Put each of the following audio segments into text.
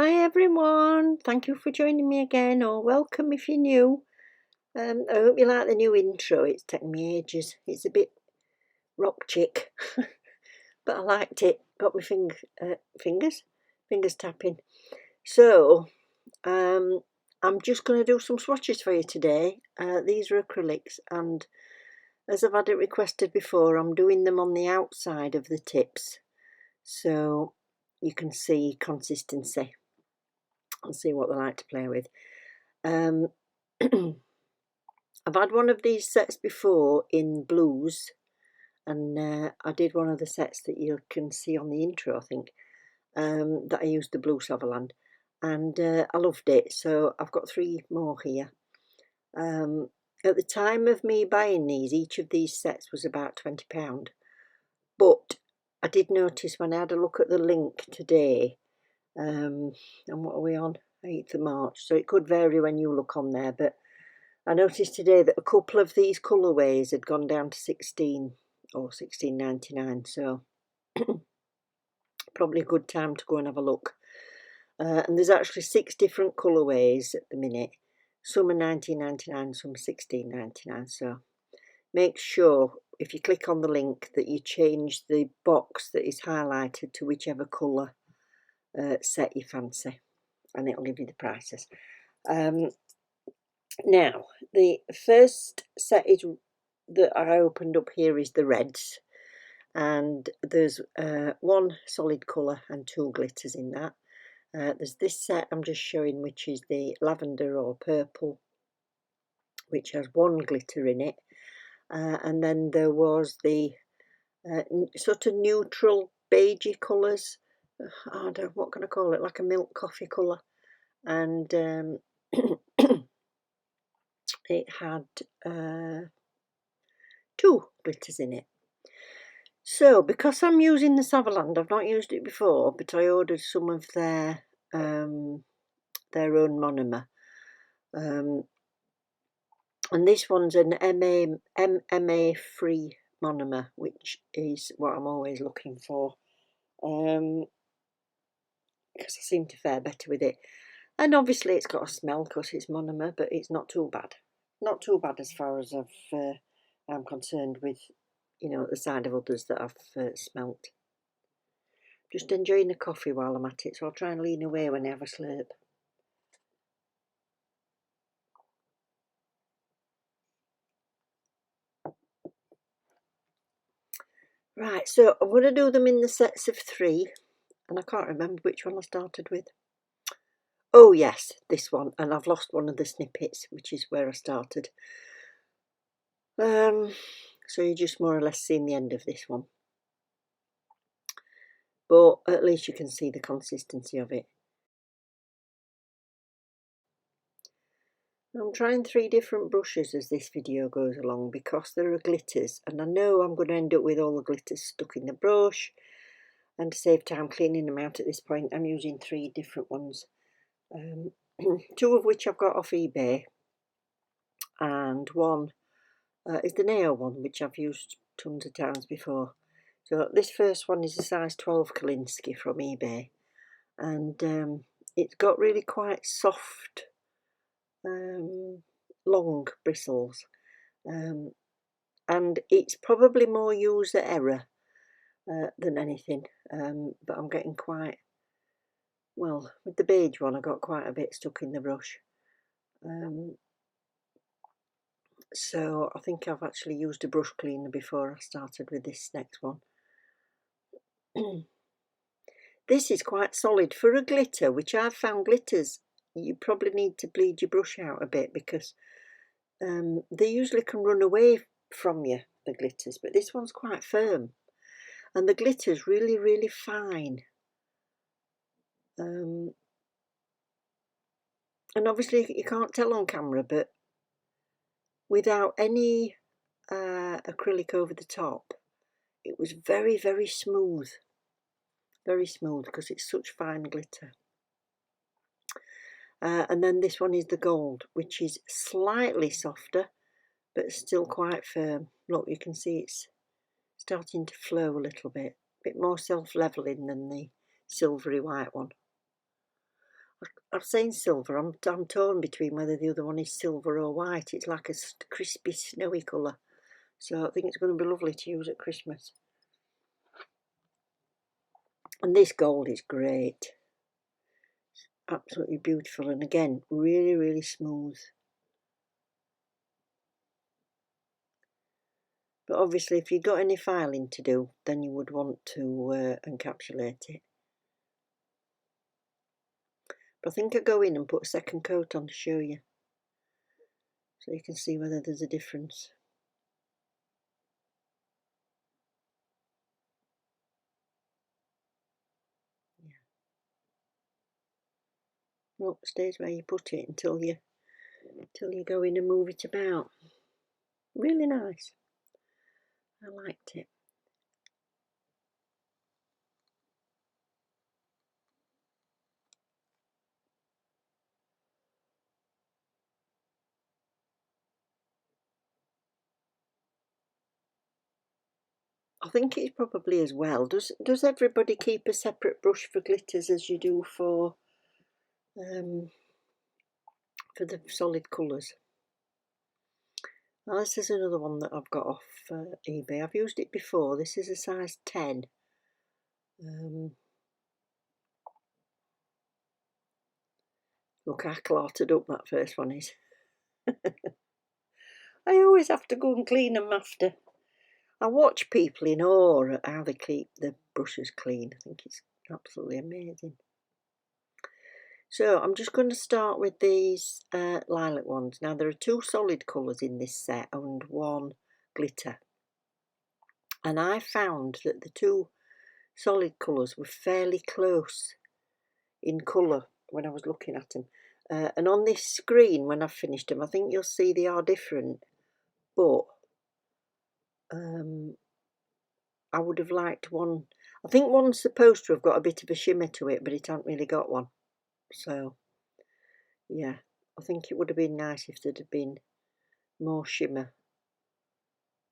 Hi everyone, thank you for joining me again, or welcome if you're new. I hope you like the new intro. It's taken me ages. It's a bit rock chick, but I liked it. Got my fingers tapping. So I'm just going to do some swatches for you today. These are acrylics, and as I've had it requested before, I'm doing them on the outside of the tips, so you can see consistency and see what they like to play with. I've had one of these sets before in blues, and I did one of the sets that you can see on the intro, I think, that I used the blue Saviland, and I loved it, so I've got 3 more here. At the time of me buying these, each of these sets was about £20, but I did notice when I had a look at the link today, and what are we on? 8th of March, so it could vary when you look on there, but I noticed today that a couple of these colourways had gone down to 16 or 16.99, so probably a good time to go and have a look. And there's actually 6 different colourways at the minute. Some are 19.99, some 16.99, so make sure if you click on the link that you change the box that is highlighted to whichever colour set you fancy, and it'll give you the prices. Now, the first set that I opened up here is the reds, and there's 1 solid colour and 2 glitters in that. There's this set I'm just showing, which is the lavender or purple, which has 1 glitter in it, and then there was the sort of neutral beigey colours. I don't know, what can I call it, like a milk coffee colour, and it had 2 glitters in it. So because I'm using the Saviland, I've not used it before, but I ordered some of their own monomer, and this one's an MMA free monomer, which is what I'm always looking for, because I seem to fare better with it. And obviously it's got a smell because it's monomer, but it's not too bad. Not too bad as far as I'm concerned with, you know, the side of others that I've smelt. Just enjoying the coffee while I'm at it, so I'll try and lean away when I have a slurp. Right, so I'm going to do them in the sets of 3, and I can't remember which one I started with. Oh yes, this one, and I've lost one of the snippets, which is where I started. So you're just more or less seeing the end of this one, but at least you can see the consistency of it. I'm trying 3 different brushes as this video goes along because there are glitters, and I know I'm going to end up with all the glitters stuck in the brush, and to save time cleaning them out at this point, I'm using 3 different ones, 2 of which I've got off eBay, and 1 is the nail one, which I've used tons of times before. So this first one is a size 12 Kolinsky from eBay, and it's got really quite soft, long bristles, and it's probably more user error than anything, but I'm getting quite, well, with the beige one I got quite a bit stuck in the brush, so I think I've actually used a brush cleaner before I started with this next one. This is quite solid for a glitter, which I've found glitters you probably need to bleed your brush out a bit, because they usually can run away from you, the glitters, but this one's quite firm, and the glitter's really, really fine. And obviously you can't tell on camera, but without any acrylic over the top, it was very, very smooth. Very smooth because it's such fine glitter. And then this one is the gold, which is slightly softer, but still quite firm. Look, you can see it's starting to flow a little bit more self-leveling than the silvery white one. I'm saying silver. I'm torn between whether the other one is silver or white. It's like a crispy, snowy colour. So I think it's going to be lovely to use at Christmas. And this gold is great. Absolutely beautiful. And again, really, really smooth. But obviously, if you've got any filing to do, then you would want to encapsulate it. But I think I'll go in and put a second coat on to show you, so you can see whether there's a difference. Yeah. Well, it stays where you put it until you go in and move it about. Really nice. I liked it. I think it's probably as well. Does everybody keep a separate brush for glitters as you do for the solid colours? Now this is another one that I've got off eBay. I've used it before. This is a size 10. Look how cluttered up that first one is. I always have to go and clean them after. I watch people in awe at how they keep the brushes clean. I think it's absolutely amazing. So I'm just going to start with these lilac ones. Now there are 2 solid colours in this set and 1 glitter. And I found that the 2 solid colours were fairly close in colour when I was looking at them. And on this screen, when I've finished them, I think you'll see they are different. But I would have liked one. I think one's supposed to have got a bit of a shimmer to it, but it hasn't really got one. So, yeah, I think it would have been nice if there'd have been more shimmer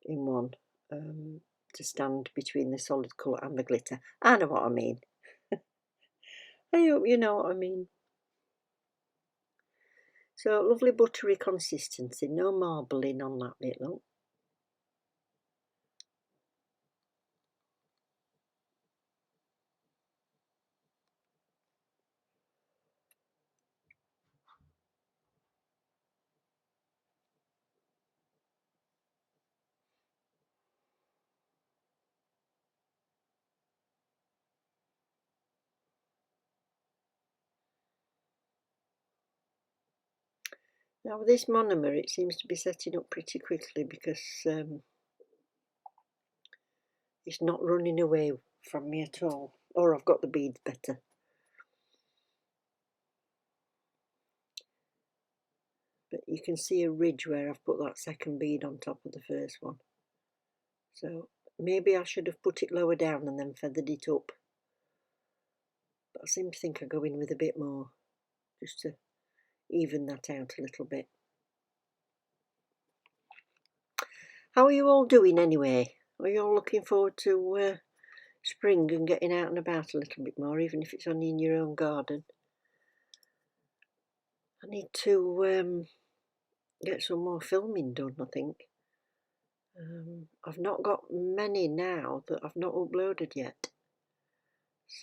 in one to stand between the solid colour and the glitter. I know what I mean. I hope you know what I mean. So, lovely buttery consistency, no marbling on that bit, look. Now with this monomer, it seems to be setting up pretty quickly because it's not running away from me at all. Or I've got the beads better. But you can see a ridge where I've put that second bead on top of the first one. So maybe I should have put it lower down and then feathered it up. But I seem to think I go in with a bit more, just to even that out a little bit. How are you all doing anyway? Are you all looking forward to spring and getting out and about a little bit more, even if it's only in your own garden? I need to get some more filming done, I think. I've not got many now that I've not uploaded yet.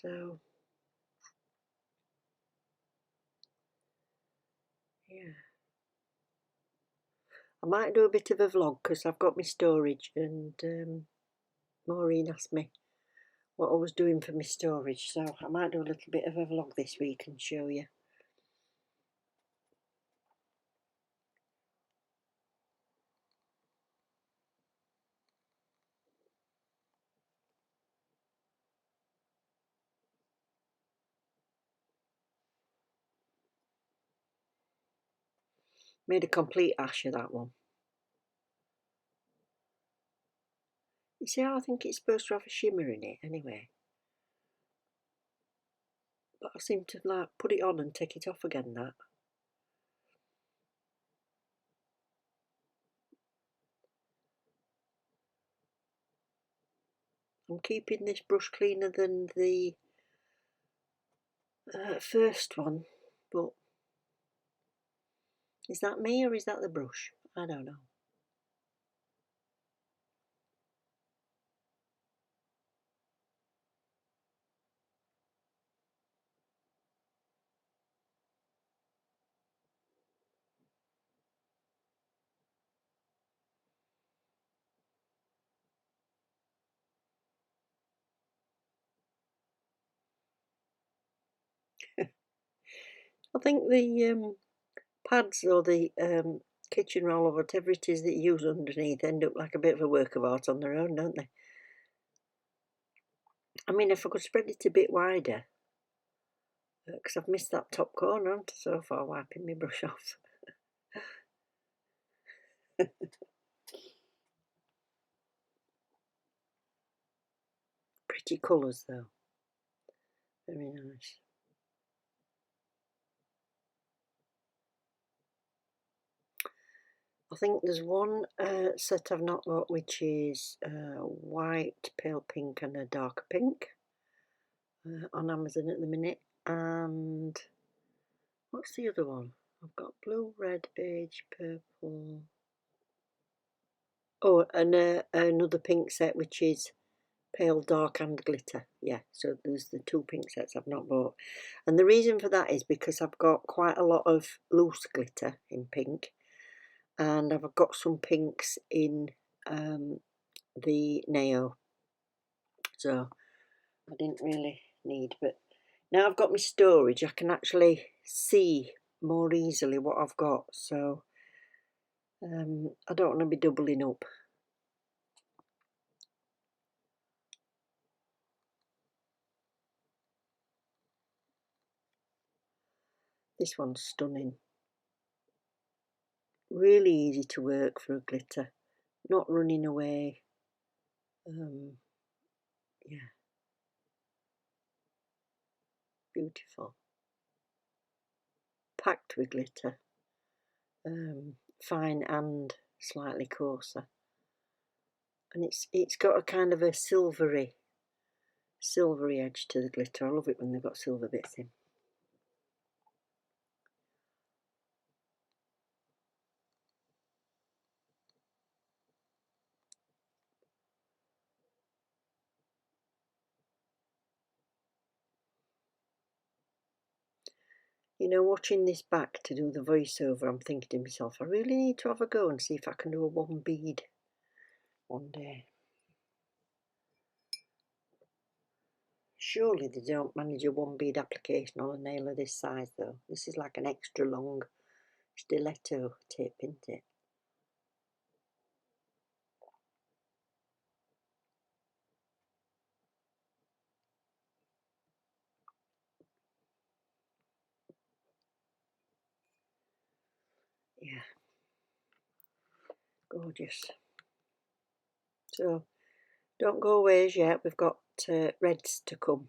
So, yeah. I might do a bit of a vlog because I've got my storage, and Maureen asked me what I was doing for my storage, so I might do a little bit of a vlog this week and show you. Made a complete ash of that one. You see how I think it's supposed to have a shimmer in it anyway? But I seem to like put it on and take it off again, that. I'm keeping this brush cleaner than the first one, But is that me or is that the brush? I don't know. I think the pads or the kitchen roll or whatever it is that you use underneath end up like a bit of a work of art on their own, don't they? I mean, if I could spread it a bit wider, because I've missed that top corner, haven't I, so far, wiping my brush off. Pretty colours though, very nice. I think there's one set I've not got, which is white, pale pink and a darker pink on Amazon at the minute. And what's the other one? I've got blue, red, beige, purple. Oh, and another pink set, which is pale, dark and glitter. Yeah, so there's the two pink sets I've not bought. And the reason for that is because I've got quite a lot of loose glitter in pink. And I've got some pinks in the Neo, so I didn't really need, but now I've got my storage I can actually see more easily what I've got, so I don't want to be doubling up. This one's stunning, really easy to work for a glitter, not running away. Yeah, beautiful, packed with glitter, fine and slightly coarser, and it's got a kind of a silvery edge to the glitter. I love it when they've got silver bits in. You know, watching this back to do the voiceover, I'm thinking to myself, I really need to have a go and see if I can do a one bead one day. Surely they don't manage a one bead application on a nail of this size though. This is like an extra long stiletto tip, isn't it? Yeah, gorgeous. So don't go away as yet, we've got reds to come.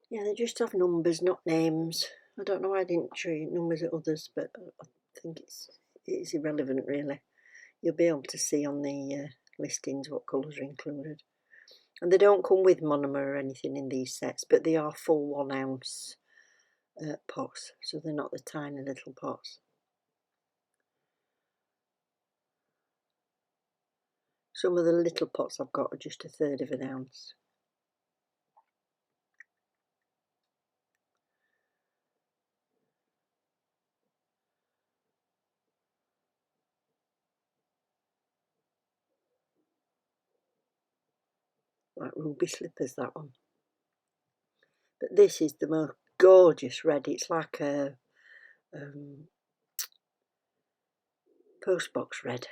Yeah, they just have numbers, not names. I don't know why I didn't show you numbers at others, but I think it's irrelevant really. You'll be able to see on the listings what colours are included. And they don't come with monomer or anything in these sets, but they are full 1 ounce pots, so they're not the tiny little pots. Some of the little pots I've got are just 1/3 of an ounce. Like ruby slippers, that one. But this is the most gorgeous red. It's like a postbox red.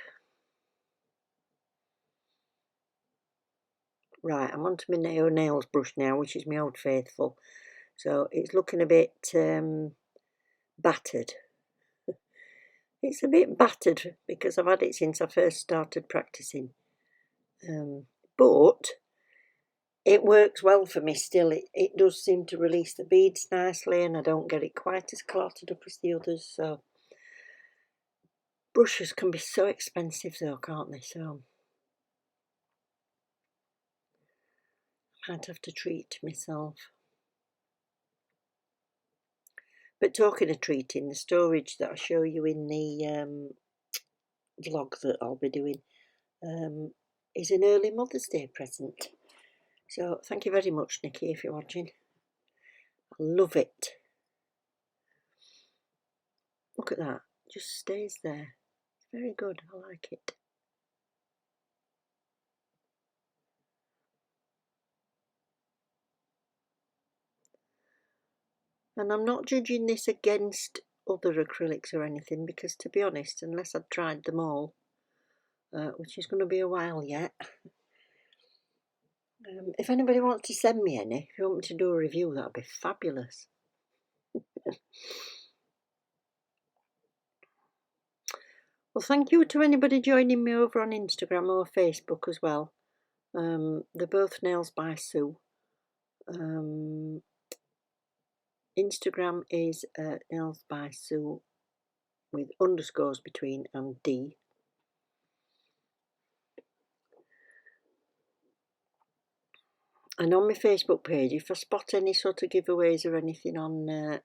Right, I'm onto my nails brush now, which is my Old Faithful. So it's looking a bit battered. It's a bit battered because I've had it since I first started practicing. But it works well for me still. It does seem to release the beads nicely, and I don't get it quite as clotted up as the others. So brushes can be so expensive though, can't they? So I might have to treat myself. But talking of treating, the storage that I show you in the vlog that I'll be doing is an early Mother's Day present. So thank you very much, Nikki, if you're watching. I love it. Look at that, just stays there. It's very good, I like it. And I'm not judging this against other acrylics or anything, because to be honest, unless I'd tried them all, which is going to be a while yet, if anybody wants to send me any, if you want me to do a review, that would be fabulous. Well, thank you to anybody joining me over on Instagram or Facebook as well. They're both Nails by Sue. Instagram is Nails by Sue with underscores between and D. And on my Facebook page, if I spot any sort of giveaways or anything on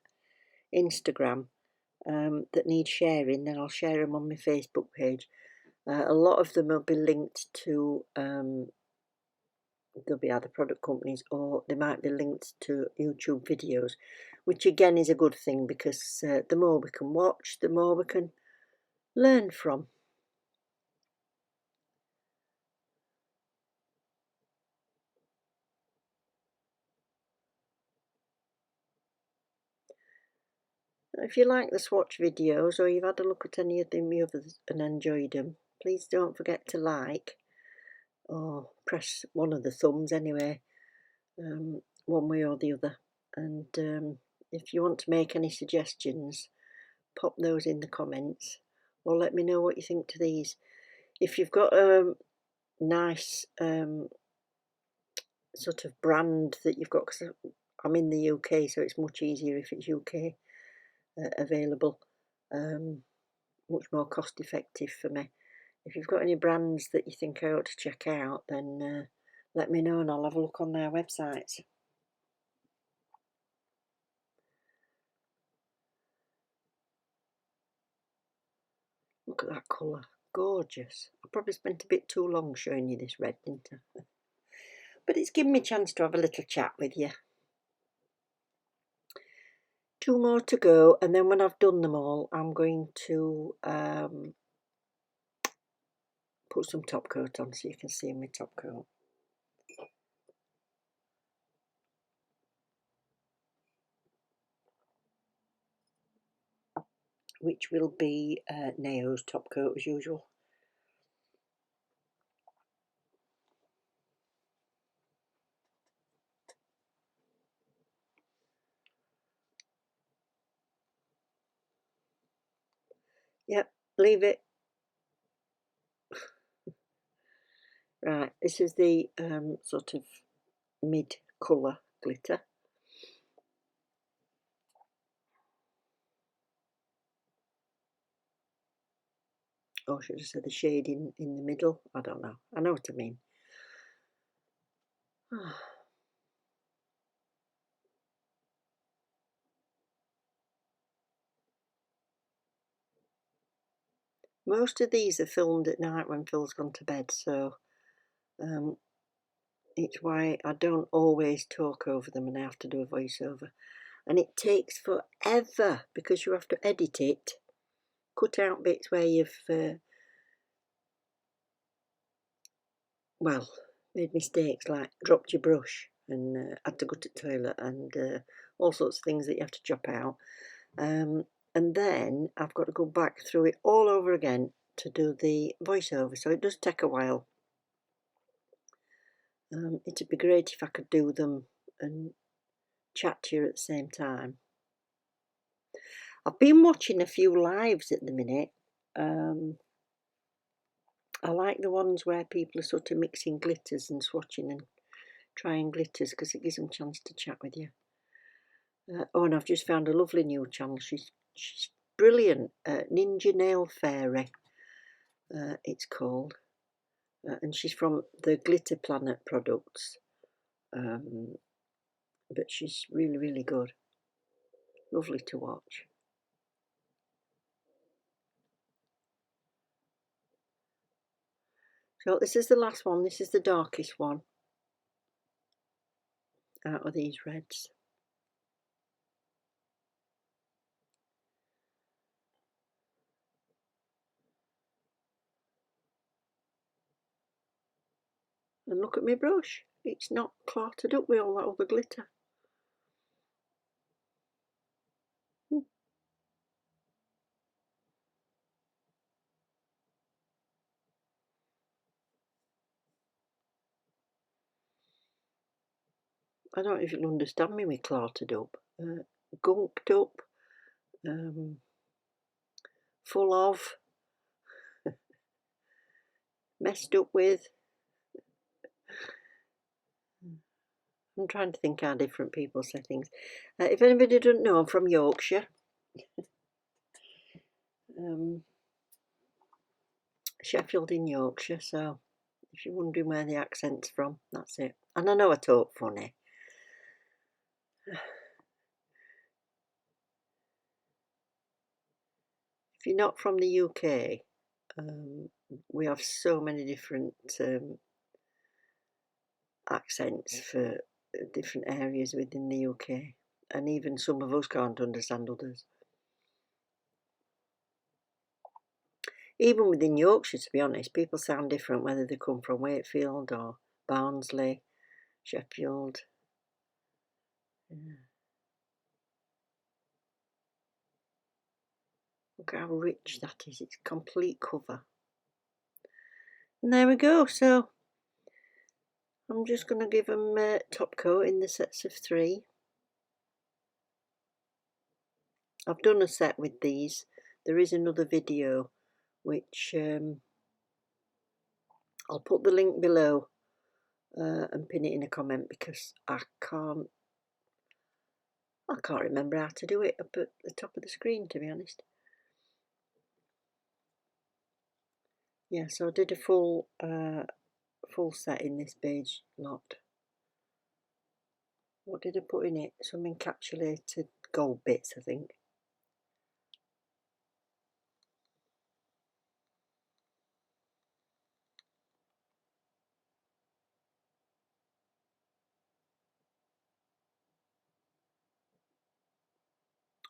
Instagram that need sharing, then I'll share them on my Facebook page. A lot of them will be linked to, there'll be either product companies or they might be linked to YouTube videos, which again is a good thing, because the more we can watch, the more we can learn from. If you like the swatch videos, or you've had a look at any of the others and enjoyed them, please don't forget to like, or press one of the thumbs anyway, one way or the other. And if you want to make any suggestions, pop those in the comments, or let me know what you think to these. If you've got a nice sort of brand that you've got, because I'm in the UK, so it's much easier if it's UK available, much more cost effective for me. If you've got any brands that you think I ought to check out, then let me know and I'll have a look on their websites. Look at that colour, gorgeous. I probably spent a bit too long showing you this red, didn't I? But it's given me a chance to have a little chat with you. 2 more to go, and then when I've done them all, I'm going to put some top coat on so you can see my top coat. Which will be Neo's top coat as usual. Yep, leave it. Right, this is the sort of mid colour glitter. Or should I say the shade in the middle? I don't know. I know what I mean. Most of these are filmed at night when Phil's gone to bed, so it's why I don't always talk over them and I have to do a voiceover. And it takes forever because you have to edit it, cut out bits where you've, well, made mistakes, like dropped your brush and had to go to the toilet, and all sorts of things that you have to chop out. And then I've got to go back through it all over again to do the voiceover, so it does take a while. It'd be great if I could do them and chat to you at the same time. I've been watching a few lives at the minute. I like the ones where people are sort of mixing glitters and swatching and trying glitters because it gives them a chance to chat with you. Oh, and I've just found a lovely new channel. She's brilliant. Ninja Nail Fairy, it's called. And she's from the Glitter Planet products. But she's really, really good. Lovely to watch. So this is the last one. This is the darkest one out of these reds. And look at my brush. It's not clotted up with all that other glitter. I don't even understand me with clotted up. Gunked up. Full of. Messed up with. I'm trying to think how different people say things. If anybody doesn't know, I'm from Yorkshire. Sheffield in Yorkshire, so if you're wondering where the accent's from, that's it. And I know I talk funny. If you're not from the UK, we have so many different accents for different areas within the UK, and even some of us can't understand others. Even within Yorkshire, to be honest, people sound different whether they come from Wakefield or Barnsley, Sheffield. Yeah. Look how rich that is, it's complete cover. And there we go, so I'm just going to give them top coat in the sets of 3. I've done a set with these. There is another video which I'll put the link below and pin it in a comment because I can't remember how to do it up at the top of the screen, to be honest. Yeah, so I did a full set in this beige lot. What did I put in it? Some encapsulated gold bits, I think.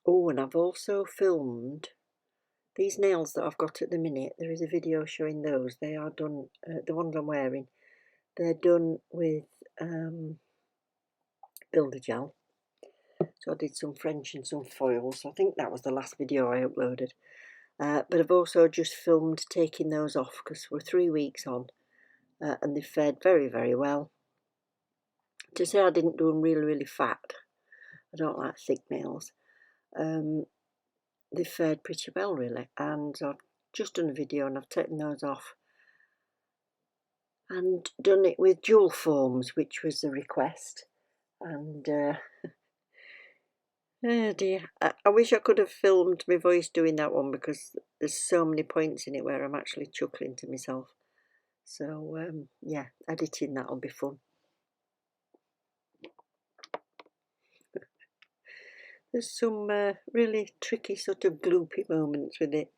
Oh, and I've also filmed these nails that I've got at the minute. There is a video showing those. They are done, the ones I'm wearing, they're done with builder gel. So I did some French and some foils. I think that was the last video I uploaded. But I've also just filmed taking those off because we're 3 weeks on and they've fared very, very well. To say I didn't do them really, really fat, I don't like thick nails. They've fared pretty well, really. And I've just done a video and I've taken those off and done it with jewel foams, which was the request. And oh dear, I wish I could have filmed my voice doing that one because there's so many points in it where I'm actually chuckling to myself. So yeah, editing that'll be fun. There's some really tricky sort of gloopy moments with it.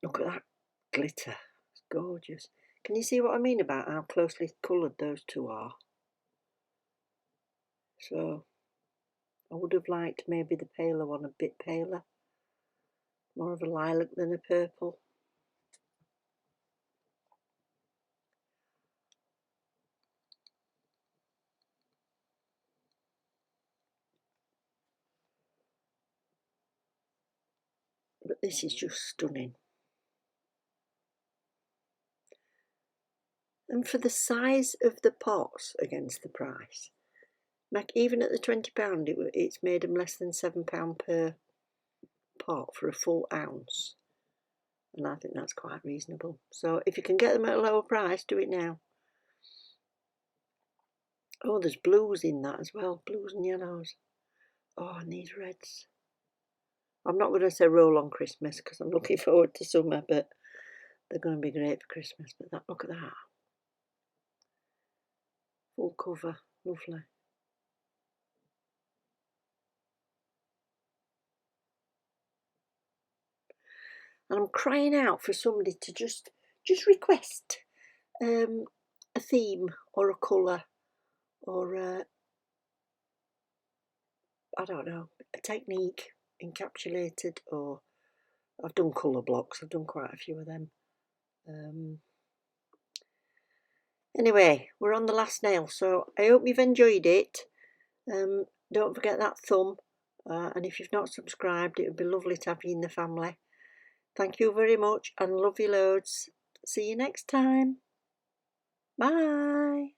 Look at that glitter, it's gorgeous. Can you see what I mean about how closely coloured those two are? So I would have liked maybe the paler one a bit paler, more of a lilac than a purple. But this is just stunning. And for the size of the pots against the price, Even at the £20, it's made them less than £7 per pot for a full ounce. And I think that's quite reasonable. So if you can get them at a lower price, do it now. Oh, there's blues in that as well. Blues and yellows. Oh, and these reds. I'm not going to say roll on Christmas because I'm looking forward to summer, but they're going to be great for Christmas. But look at that. Full cover. Lovely. And I'm crying out for somebody to just request a theme or a colour or I don't know, a technique encapsulated, or I've done colour blocks, I've done quite a few of them. Anyway, we're on the last nail, so I hope you've enjoyed it. Don't forget that thumb, and if you've not subscribed, it would be lovely to have you in the family. Thank you very much and love you loads. See you next time. Bye.